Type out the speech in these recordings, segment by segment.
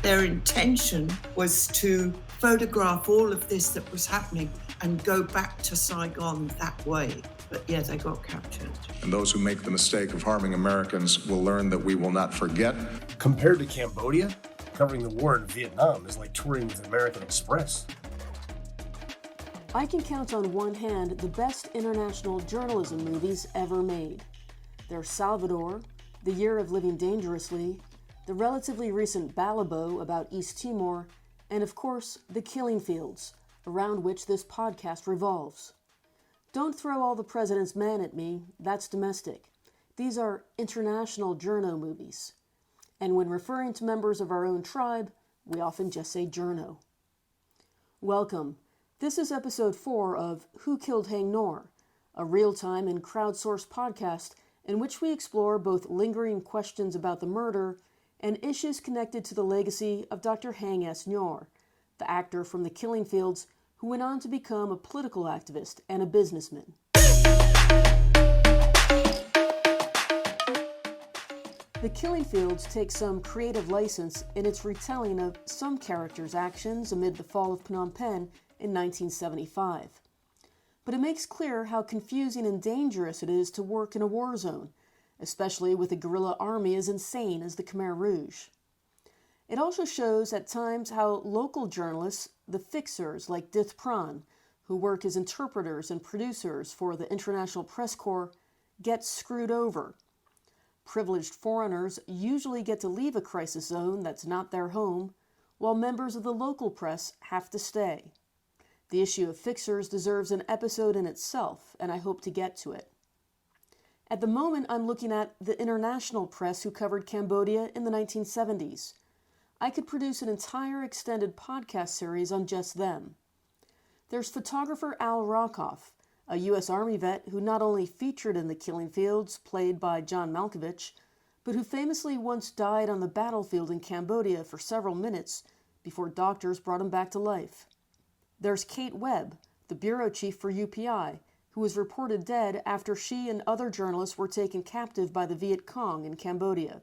Their intention was to photograph all of this that was happening and go back to Saigon that way. But yeah, they got captured. And those who make the mistake of harming Americans will learn that we will not forget. Compared to Cambodia, covering the war in Vietnam is like touring with American Express. I can count on one hand the best international journalism movies ever made. There's Salvador, The Year of Living Dangerously, the relatively recent Balibo about East Timor, and of course, The Killing Fields, around which this podcast revolves. Don't throw All the President's Men at me, that's domestic. These are international journo movies. And when referring to members of our own tribe, we often just say journo. Welcome. This is episode 4 of Who Killed Haing Nor, a real-time and crowdsourced podcast in which we explore both lingering questions about the murder and issues connected to the legacy of Dr. Haing S. Nor, the actor from The Killing Fields who went on to become a political activist and a businessman. The Killing Fields takes some creative license in its retelling of some characters' actions amid the fall of Phnom Penh in 1975. But it makes clear how confusing and dangerous it is to work in a war zone, especially with a guerrilla army as insane as the Khmer Rouge. It also shows at times how local journalists, the fixers like Dith Pran, who work as interpreters and producers for the International Press Corps, get screwed over. Privileged foreigners usually get to leave a crisis zone that's not their home, while members of the local press have to stay. The issue of fixers deserves an episode in itself, and I hope to get to it. At the moment, I'm looking at the international press who covered Cambodia in the 1970s. I could produce an entire extended podcast series on just them. There's photographer Al Rockoff, a U.S. Army vet who not only featured in The Killing Fields, played by John Malkovich, but who famously once died on the battlefield in Cambodia for several minutes before doctors brought him back to life. There's Kate Webb, the bureau chief for UPI, who was reported dead after she and other journalists were taken captive by the Viet Cong in Cambodia.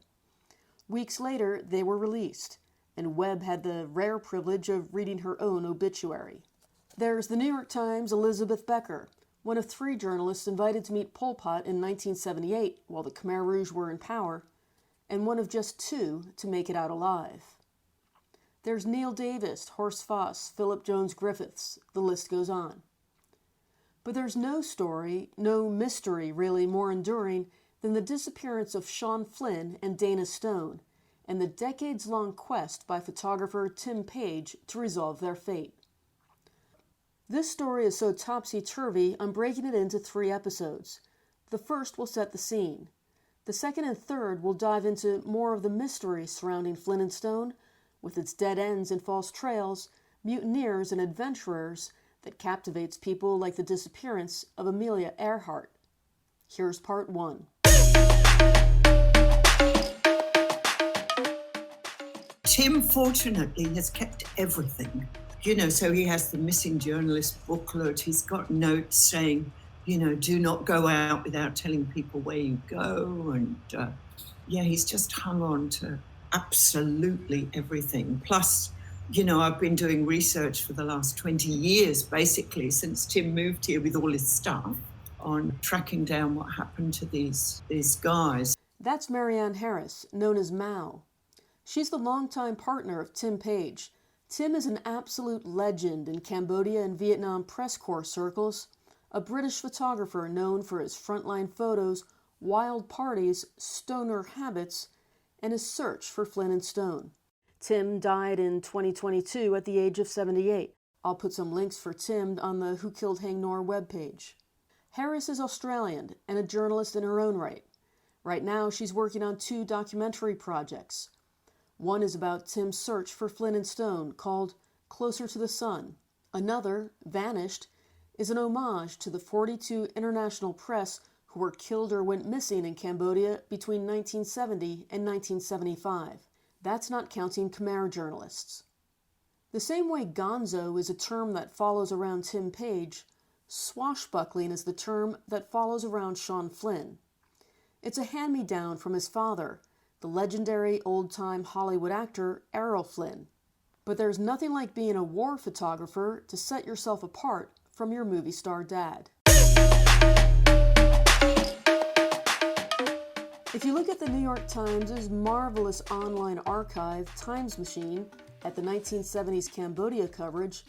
Weeks later, they were released, and Webb had the rare privilege of reading her own obituary. There's the New York Times' Elizabeth Becker, one of 3 journalists invited to meet Pol Pot in 1978 while the Khmer Rouge were in power, and one of just 2 to make it out alive. There's Neil Davis, Horst Foss, Philip Jones Griffiths, the list goes on. But there's no story, no mystery really more enduring than the disappearance of Sean Flynn and Dana Stone, and the decades-long quest by photographer Tim Page to resolve their fate. This story is so topsy-turvy, I'm breaking it into 3 episodes. The first will set the scene. The second and third will dive into more of the mystery surrounding Flynn and Stone, with its dead ends and false trails, mutineers and adventurers that captivates people like the disappearance of Amelia Earhart. Here's part 1. Tim, fortunately, has kept everything. So he has the missing journalist booklet. He's got notes saying, do not go out without telling people where you go. And he's just hung on to absolutely everything. Plus, I've been doing research for the last 20 years, basically, since Tim moved here with all his stuff, on tracking down what happened to these guys. That's Marianne Harris, known as Mao. She's the longtime partner of Tim Page. Tim is an absolute legend in Cambodia and Vietnam press corps circles, a British photographer known for his frontline photos, wild parties, stoner habits, and his search for Flynn and Stone. Tim died in 2022 at the age of 78. I'll put some links for Tim on the Who Killed Haing Nor webpage. Harris is Australian and a journalist in her own right. Right now, she's working on 2 documentary projects. One is about Tim's search for Flynn and Stone, called Closer to the Sun. Another, Vanished, is an homage to the 42 international press who were killed or went missing in Cambodia between 1970 and 1975. That's not counting Khmer journalists. The same way gonzo is a term that follows around Tim Page, swashbuckling is the term that follows around Sean Flynn. It's a hand-me-down from his father, the legendary old-time Hollywood actor Errol Flynn. But there's nothing like being a war photographer to set yourself apart from your movie star dad. If you look at the New York Times' marvelous online archive, Times Machine, at the 1970s Cambodia coverage,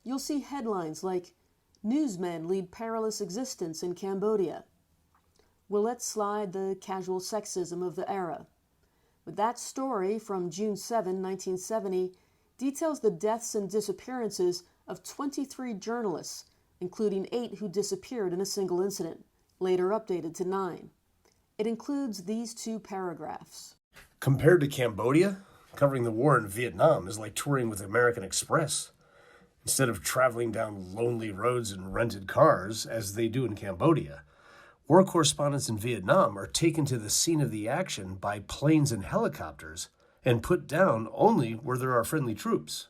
you'll see headlines like, "Newsmen lead perilous existence in Cambodia." We'll let slide the casual sexism of the era. But that story from June 7, 1970, details the deaths and disappearances of 23 journalists, including 8 who disappeared in a single incident, later updated to 9. It includes these 2 paragraphs. Compared to Cambodia, covering the war in Vietnam is like touring with American Express. Instead of traveling down lonely roads in rented cars, as they do in Cambodia, war correspondents in Vietnam are taken to the scene of the action by planes and helicopters and put down only where there are friendly troops.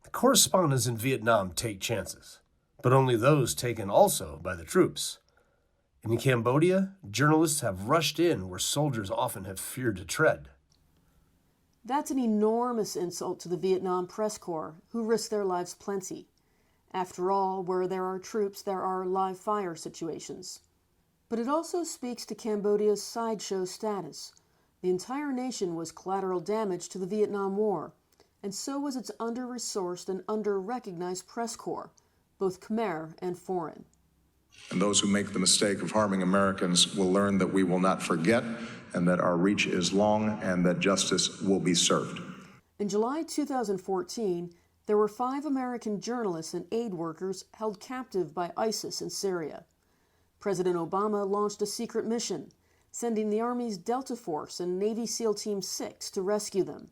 The correspondents in Vietnam take chances, but only those taken also by the troops. In Cambodia, journalists have rushed in where soldiers often have feared to tread. That's an enormous insult to the Vietnam press corps, who risk their lives plenty. After all, where there are troops, there are live fire situations. But it also speaks to Cambodia's sideshow status. The entire nation was collateral damage to the Vietnam War, and so was its under-resourced and under-recognized press corps, both Khmer and foreign. And those who make the mistake of harming Americans will learn that we will not forget, and that our reach is long, and that justice will be served. In July 2014, there were 5 American journalists and aid workers held captive by ISIS in Syria. President Obama launched a secret mission, sending the Army's Delta Force and Navy SEAL Team 6 to rescue them.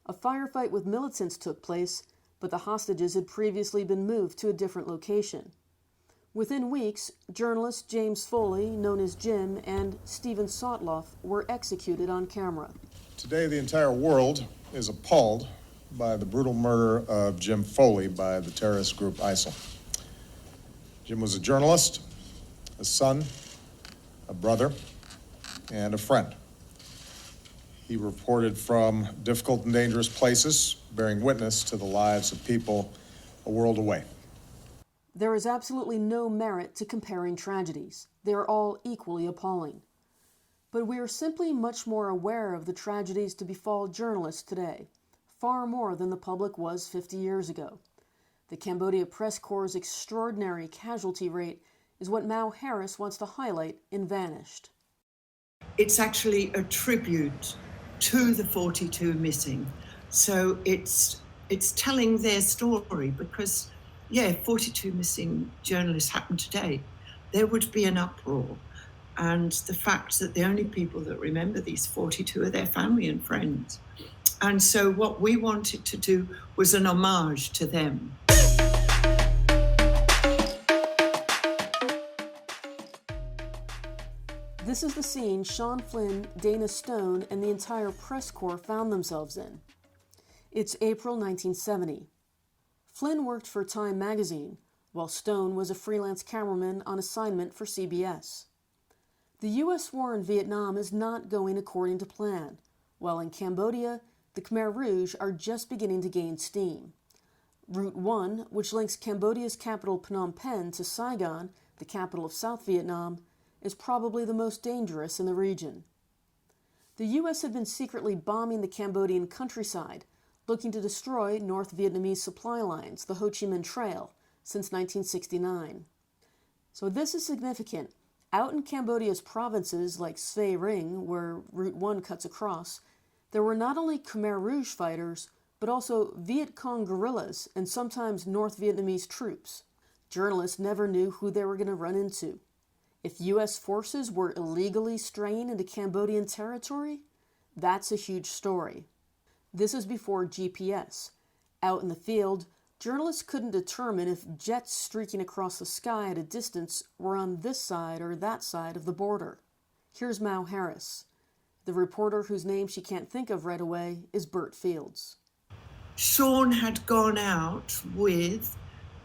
A firefight with militants took place, but the hostages had previously been moved to a different location. Within weeks, journalists James Foley, known as Jim, and Stephen Sotloff were executed on camera. Today, the entire world is appalled by the brutal murder of Jim Foley by the terrorist group ISIL. Jim was a journalist, a son, a brother, and a friend. He reported from difficult and dangerous places, bearing witness to the lives of people a world away. There is absolutely no merit to comparing tragedies. They are all equally appalling. But we are simply much more aware of the tragedies to befall journalists today, far more than the public was 50 years ago. The Cambodia Press Corps' extraordinary casualty rate is what Mao Harris wants to highlight in Vanished. It's actually a tribute to the 42 missing. So it's telling their story, because 42 missing journalists happen today, there would be an uproar. And the fact that the only people that remember these 42 are their family and friends. And so what we wanted to do was an homage to them. This is the scene Sean Flynn, Dana Stone, and the entire press corps found themselves in. It's April 1970. Flynn worked for Time magazine, while Stone was a freelance cameraman on assignment for CBS. The U.S. war in Vietnam is not going according to plan, while in Cambodia, the Khmer Rouge are just beginning to gain steam. Route 1, which links Cambodia's capital Phnom Penh to Saigon, the capital of South Vietnam, is probably the most dangerous in the region. The U.S. had been secretly bombing the Cambodian countryside, looking to destroy North Vietnamese supply lines, the Ho Chi Minh Trail, since 1969. So this is significant. Out in Cambodia's provinces like Svay Ring, where Route 1 cuts across, there were not only Khmer Rouge fighters, but also Viet Cong guerrillas and sometimes North Vietnamese troops. Journalists never knew who they were going to run into. If U.S. forces were illegally straying into Cambodian territory, that's a huge story. This is before GPS. Out in the field, journalists couldn't determine if jets streaking across the sky at a distance were on this side or that side of the border. Here's Mao Harris. The reporter whose name she can't think of right away is Bert Fields. Sean had gone out with,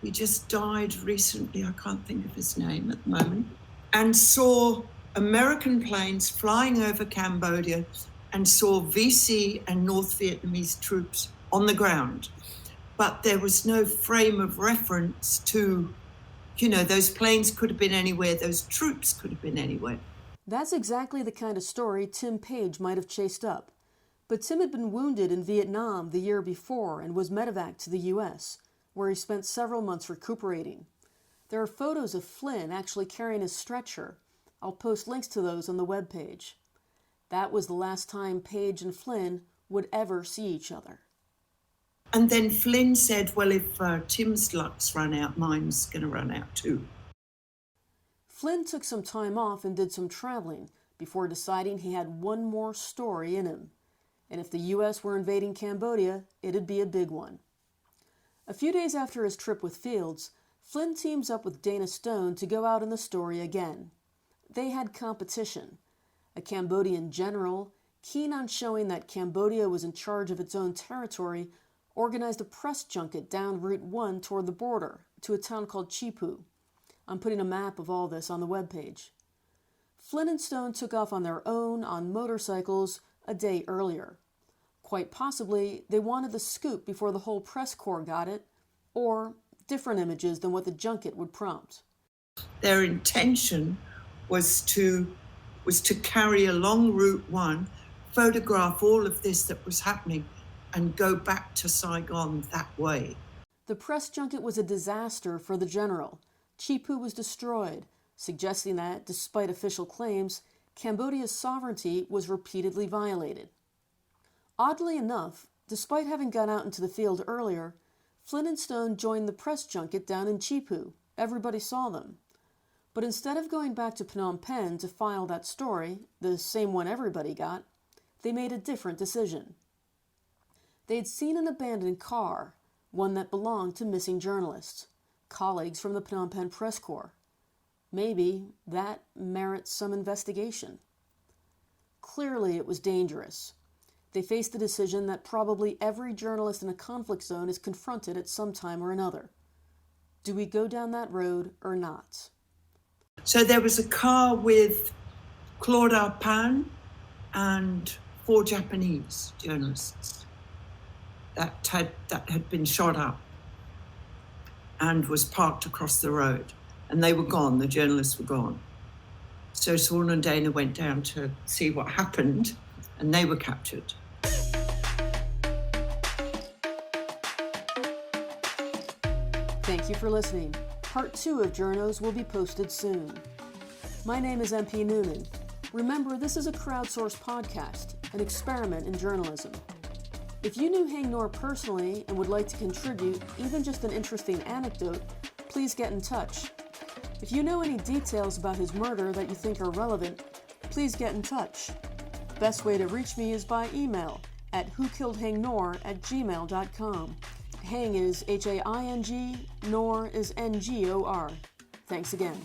he just died recently, I can't think of his name at the moment, and saw American planes flying over Cambodia, and saw VC and North Vietnamese troops on the ground. But there was no frame of reference to, those planes could have been anywhere, those troops could have been anywhere. That's exactly the kind of story Tim Page might have chased up. But Tim had been wounded in Vietnam the year before and was medevaced to the U.S., where he spent several months recuperating. There are photos of Flynn actually carrying his stretcher. I'll post links to those on the webpage. That was the last time Page and Flynn would ever see each other. And then Flynn said, well, if Tim's luck's run out, mine's going to run out too. Flynn took some time off and did some traveling before deciding he had one more story in him. And if the U.S. were invading Cambodia, it'd be a big one. A few days after his trip with Fields, Flynn teams up with Dana Stone to go out in the story again. They had competition. A Cambodian general, keen on showing that Cambodia was in charge of its own territory, organized a press junket down Route 1 toward the border to a town called Chipu. I'm putting a map of all this on the webpage. Flynn and Stone took off on their own on motorcycles a day earlier. Quite possibly, they wanted the scoop before the whole press corps got it, or different images than what the junket would prompt. Their intention was to carry along Route 1, photograph all of this that was happening, and go back to Saigon that way. The press junket was a disaster for the general. Chipu was destroyed, suggesting that, despite official claims, Cambodia's sovereignty was repeatedly violated. Oddly enough, despite having gone out into the field earlier, Flynn and Stone joined the press junket down in Chipu. Everybody saw them. But instead of going back to Phnom Penh to file that story, the same one everybody got, they made a different decision. They'd seen an abandoned car, one that belonged to missing journalists, colleagues from the Phnom Penh Press Corps. Maybe that merits some investigation. Clearly it was dangerous. They faced the decision that probably every journalist in a conflict zone is confronted at some time or another. Do we go down that road or not? So there was a car with Claude Arpan and 4 Japanese journalists that had been shot up and was parked across the road. And they were gone, the journalists were gone. So Swan and Dana went down to see what happened, and they were captured. Thank you for listening. Part 2 of Journos will be posted soon. My name is MP Noonan. Remember, this is a crowdsourced podcast, an experiment in journalism. If you knew Haing Nor personally and would like to contribute even just an interesting anecdote, please get in touch. If you know any details about his murder that you think are relevant, please get in touch. The best way to reach me is by email at whokilledhaingnor@gmail.com. Haing is Haing, Nor is Ngor. Thanks again.